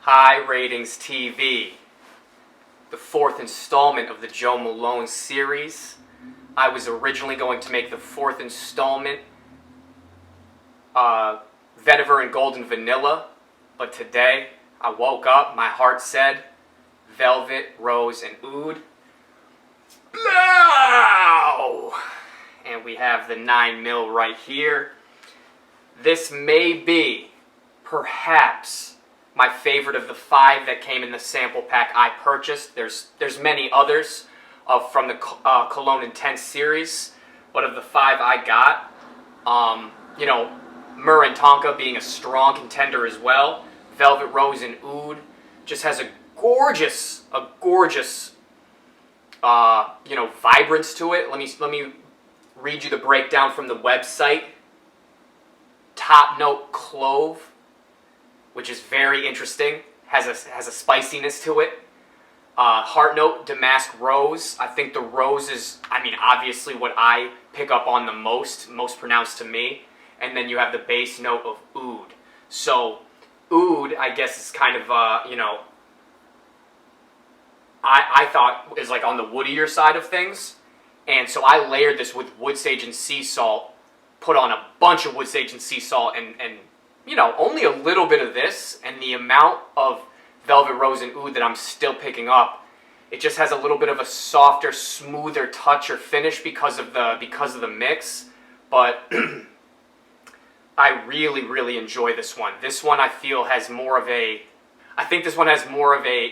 HighRatingsTV, the fourth installment of the Joe Malone series. I was originally going to make the fourth installment vetiver and golden vanilla, but today I woke up, my heart said velvet, rose, and oud. Blow! And we have the 9mm right here. This may be, perhaps, my favorite of the 5 that came in the sample pack I purchased. There's many others from the Cologne Intense series, but of the 5 I got, Myrrh and Tonka being a strong contender as well. Velvet, Rose, and Oud just has a gorgeous, vibrance to it. Let me read you the breakdown from the website. Top note clove, which is very interesting, has a spiciness to it. Heart note damask rose. I think the rose is, obviously what I pick up on the most pronounced to me. And then you have the base note of oud. So oud, I guess, is kind of I thought is like on the woodier side of things. And so I layered this with wood sage and sea salt, put on a bunch of wood sage and sea salt, and only a little bit of this, and the amount of velvet, rose, and oud that I'm still picking up, it just has a little bit of a softer, smoother touch or finish because of the mix. But I really enjoy this one. This one I feel has more of a,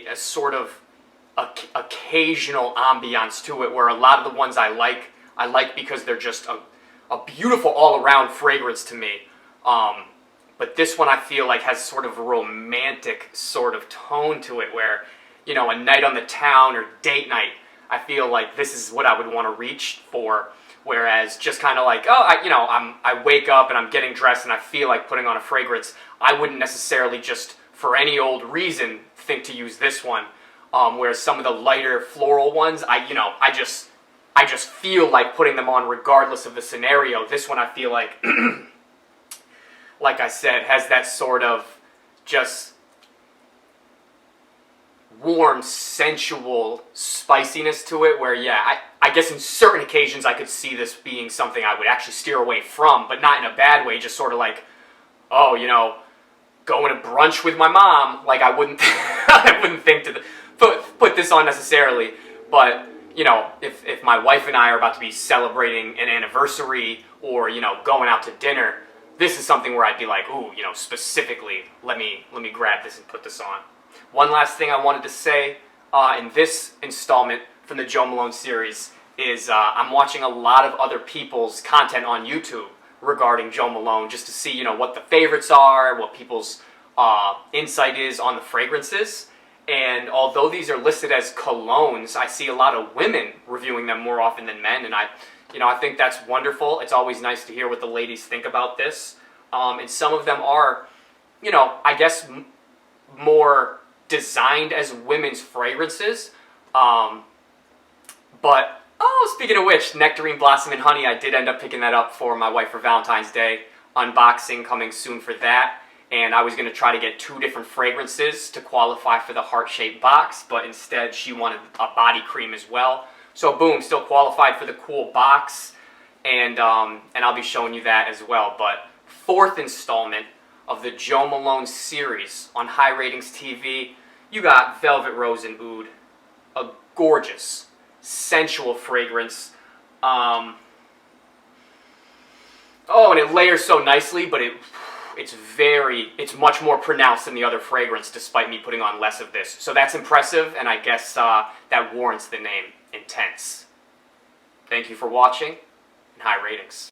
a sort of occasional ambiance to it, where a lot of the ones I like because they're just a beautiful all-around fragrance to me. But this one I feel like has sort of a romantic sort of tone to it, where, a night on the town or date night, I feel like this is what I would want to reach for. Whereas just kind of like, I wake up and I'm getting dressed and I feel like putting on a fragrance, I wouldn't necessarily just, for any old reason, think to use this one. Whereas some of the lighter floral ones, I just feel like putting them on regardless of the scenario. This one I feel like, like I said, has that sort of just warm, sensual spiciness to it, where, I guess in certain occasions I could see this being something I would actually steer away from, but not in a bad way, just sort of like, going to brunch with my mom, like I wouldn't think to put this on necessarily, but, if my wife and I are about to be celebrating an anniversary or, going out to dinner, this is something where I'd be like, ooh, specifically, let me grab this and put this on. One last thing I wanted to say in this installment from the Joe Malone series is I'm watching a lot of other people's content on YouTube regarding Joe Malone, just to see, what the favorites are, what people's insight is on the fragrances. And although these are listed as colognes, I see a lot of women reviewing them more often than men, and I think that's wonderful. It's always nice to hear what the ladies think about this. And some of them are, I guess, more designed as women's fragrances. But, speaking of which, Nectarine, Blossom, and Honey, I did end up picking that up for my wife for Valentine's Day. Unboxing coming soon for that. And I was going to try to get 2 different fragrances to qualify for the heart-shaped box, but instead she wanted a body cream as well. So boom, still qualified for the cool box, and I'll be showing you that as well. But 4th installment of the Joe Malone series on HighRatingsTV, you got Velvet, Rose, and Oud, a gorgeous, sensual fragrance. And it layers so nicely, but it's much more pronounced than the other fragrance, despite me putting on less of this. So that's impressive, and I guess that warrants the name Intense. Thank you for watching, and high ratings.